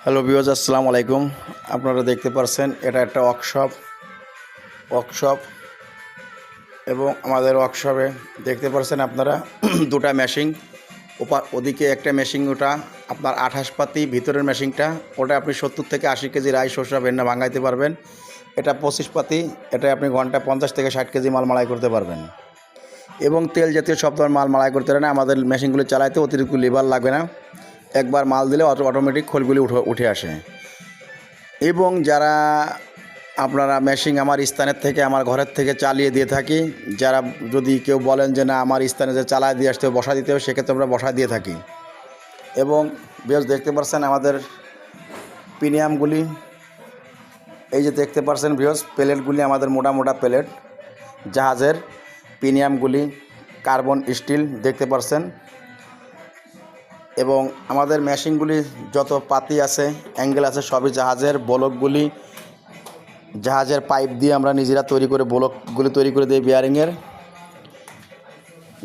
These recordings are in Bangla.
হ্যালো ভিউয়ার্স, আসসালামু আলাইকুম। আপনারা দেখতে পাচ্ছেন এটা একটা ওয়ার্কশপ এবং আমাদের ওয়ার্কশপে দেখতে পাচ্ছেন আপনারা দুটা মেশিন। ওদিকে একটা মেশিন, ওটা আপনার 28 পাতি, ভিতরের মেশিনটা ওটা আপনি 70 থেকে 80 কেজি রাই শসা ভেন্না ভাঙাইতে পারবেন। এটা 25 পাতি, এটা আপনি ঘন্টায় 50 থেকে 60 কেজি মাল মাড়াই করতে পারবেন এবং তেল জাতীয় সব ধরনের মাল মাড়াই করতে পারেন। আমাদের মেশিনগুলো চালাইতে অতিরিক্ত লিভার লাগবে না, একবার মাল দিলে অটোমেটিক খোলগুলি উঠে আসে। এবং যারা আপনারা মেশিন আমার স্থানের থেকে, আমার ঘরের থেকে চালিয়ে দিয়ে থাকি, যারা যদি কেউ বলেন যে না আমার স্থানে যে চালায় দিয়ে আসতে হবে, বসা দিতে হবে, সেক্ষেত্রে আমরা বসা দিয়ে থাকি। এবং বেশ দেখতে পাচ্ছেন আমাদের প্রিমিয়ামগুলি, এই যে দেখতে পাচ্ছেন ভিউয়ার্স, প্লেটগুলি আমাদের মোটা মোটা প্লেট, জাহাজের প্রিমিয়ামগুলি কার্বন স্টিল দেখতে পাচ্ছেন। এবং আমাদের মেশিনগুলি যত পাতি আছে, অ্যাঙ্গেল আছে, সবই জাহাজের। ব্লকগুলি জাহাজের পাইপ দিয়ে আমরা নিজেরা তৈরি করে ব্লকগুলি তৈরি করে দিই বিয়ারিংয়ের।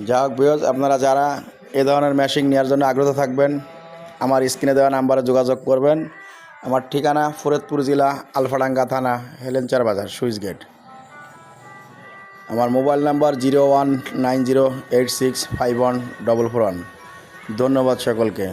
যা হোক ভিউয়ার্স, আপনারা যারা এ ধরনের মেশিন নেওয়ার জন্য আগ্রহ থাকবেন, আমার স্ক্রিনে দেওয়া নাম্বারে যোগাযোগ করবেন। আমার ঠিকানা ফরিদপুর জেলা, আলফাডাঙ্গা থানা, হেলেঞ্চার বাজার, সুইচ গেট। আমার মোবাইল নাম্বার 019086514441। ধন্যবাদ সকলকে।